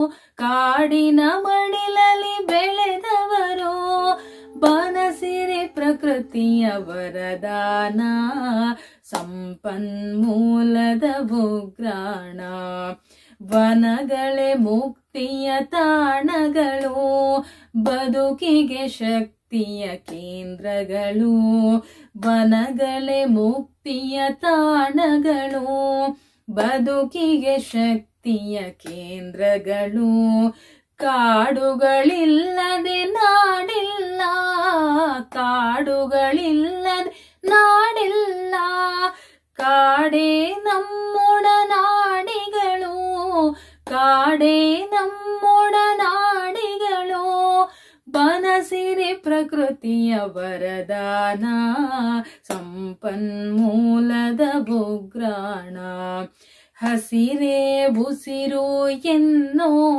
ಕಾಡಿನ ಮಡಿಲಲ್ಲಿ ಬೆಳೆದವರು, ಬನಸಿರಿ ಪ್ರಕೃತಿಯ ವರದಾನ, ಸಂಪನ್ಮೂಲದ ಭೂಗ್ರಾಣ. ವನಗಳೇ ಮುಕ್ತಿಯ ತಾಣಗಳು, ಬದುಕಿಗೆ ಶಕ್ತಿಯ ಕೇಂದ್ರಗಳು. ವನಗಳೇ ಮುಕ್ತಿಯ ತಾಣಗಳು, ಬದುಕಿಗೆ ಶಕ್ತಿಯ ಕೇಂದ್ರಗಳು. ಕಾಡುಗಳಿಲ್ಲದೆ ನಾಡಿಲ್ಲ, ಕಾಡುಗಳಿಲ್ಲದೆ ನಾಡಿಲ್ಲ. ಕಾಡೇ ನಮ್ಮೊಡನಾಡಿಗಳು, ಕಾಡೇ ನಮ್ಮೊಡನಾಡಿಗಳು. ಬನಸಿರಿ ಪ್ರಕೃತಿಯ ವರದಾನ, ಸಂಪನ್ಮೂಲದ ಭೂಗ್ರಾಣ. ಹಸಿರೇ ಉಸಿರು ಎನ್ನೋ